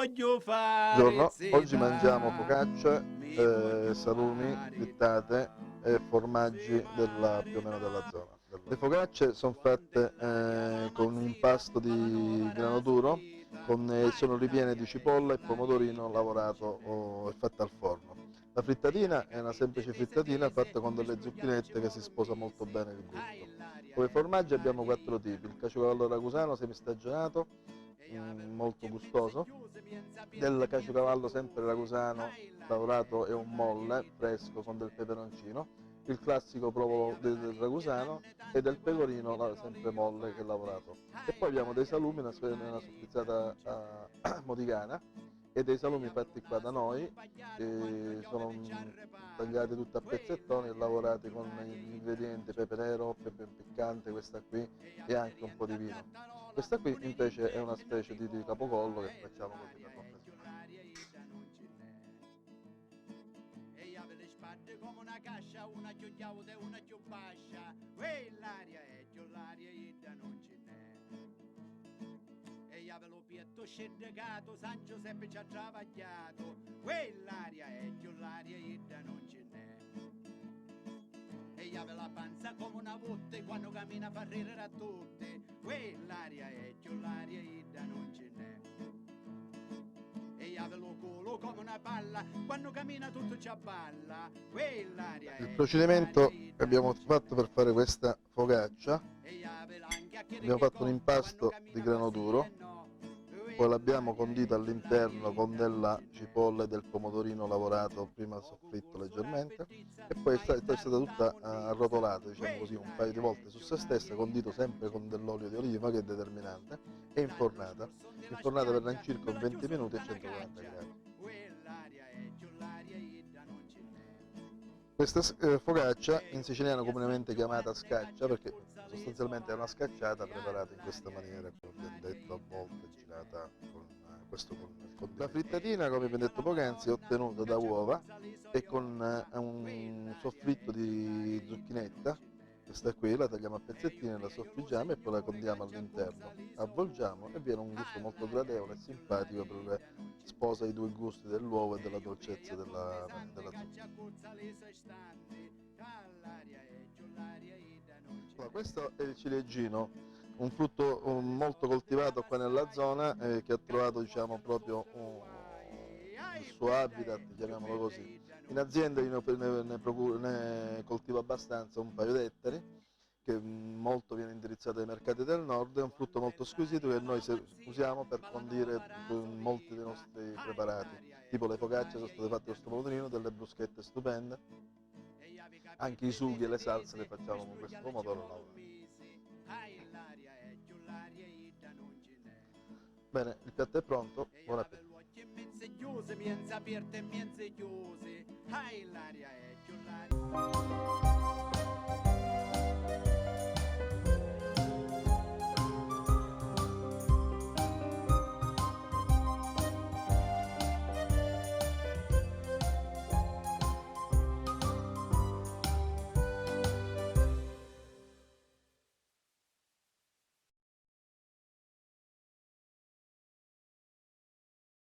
voglio fare Buongiorno, oggi mangiamo zeta, focaccia, mi voglio salumi, fare frittate e formaggi più o meno della zona. Le focacce sono fatte con un impasto di grano duro, sono ripiene di cipolla e pomodorino lavorato e fatta al forno. La frittatina è una semplice frittatina fatta con delle zucchinette che si sposa molto bene il gusto. Come formaggi abbiamo quattro tipi: il caciocavallo ragusano semistagionato, molto gustoso, del caciocavallo sempre ragusano lavorato e un molle fresco con del peperoncino, il classico provo del ragusano e del pecorino sempre molle che è lavorato. E poi abbiamo dei salumi, una soffizzata modigana e dei salumi fatti qua da noi, che sono tagliati tutti a pezzettoni e lavorati con gli ingredienti pepe nero, pepe piccante, questa qui, e anche un po' di vino. Questa qui invece è una specie di capocollo che facciamo così per l'occasione. e ave le spalle come una cascia, una più chiauta e una più bascia. Quell'aria è più l'aria ida non ce n'è. E ave lo pietto scendegato, San Giuseppe ci ha travagliato. Quell'aria è più l'aria ida non ce n'è. E ave la panza come una botte, quando cammina fa ridere a tutti. Quell'aria è più l'aria ida non ce n'è. E ave lo culo come una palla, quando cammina tutto ci abballa. Quell'aria Il è più l'aria procedimento che ida abbiamo non ce fatto per n'è. fare questa focaccia: E ave l'anche abbiamo che fatto un conta, quando impasto di cammina fa grano sì e duro, no. poi l'abbiamo Quell'aria è condito più l'aria all'interno con ida non della ce n'è. cipolla e del pomodorino lavorato, prima O soffritto cucur sulla leggermente, pettizza, e poi ma in è stata tutta tartamunizza. arrotolata, diciamo così, un paio di Quell'aria è volte su più se l'aria stessa, condito ida non sempre ce con n'è. dell'olio di oliva che è determinante, e L'anno infornata. scorso nella Infornata per spiaggia all'incirca me un l'ha 20 chiuso minuti a tutta una 140 caccia. gradi. Quell'aria è più l'aria ida non ce n'è. Questa focaccia in E io siciliano vedi a San comunemente chiamata Giovanni scaccia, caccia e perché puzza le sostanzialmente è una scacciata sorti. preparata in questa All'aria maniera, è come più abbiamo l'aria detto, a ida non volte ce girata n'è. con questo con il condimento. La E frittatina, come io abbiamo vedo detto la poc'anzi, è Madonna ottenuta da caccia e uova puzza le e con soiotta. un Quell'aria soffritto è più l'aria di ida non zucchinetta. ce n'è. Questa qui la tagliamo a E io pezzettini, la vedo lo soffriggiamo e poi la Signore condiamo caccia e puzza all'interno, le avvolgiamo e soie. viene un gusto molto All'aria gradevole è e più simpatico, l'aria per ida non ce sposa n'è. i due gusti dell'uovo e E della io vedi dolcezza a Confesante della caccia zucchina. e puzza le sue stanti. All'aria è più l'aria ida non ce Allora, n'è. questo è il ciliegino, un frutto molto coltivato qua nella zona, che ha trovato, diciamo, proprio il suo habitat, chiamiamolo così. In azienda io ne coltivo abbastanza, un paio di ettari, che molto viene indirizzato ai mercati del nord. È un frutto molto squisito che noi usiamo per condire molti dei nostri preparati, tipo le focacce sono state fatte con questo pomodorino, delle bruschette stupende, anche i sughi e le salse le facciamo con questo pomodoro lavorato. Bene, il piatto è pronto, E buon io avevo appetito. occhi mezze chiuse, mienza aperte e mienze chiuse. L'aria è più l'aria.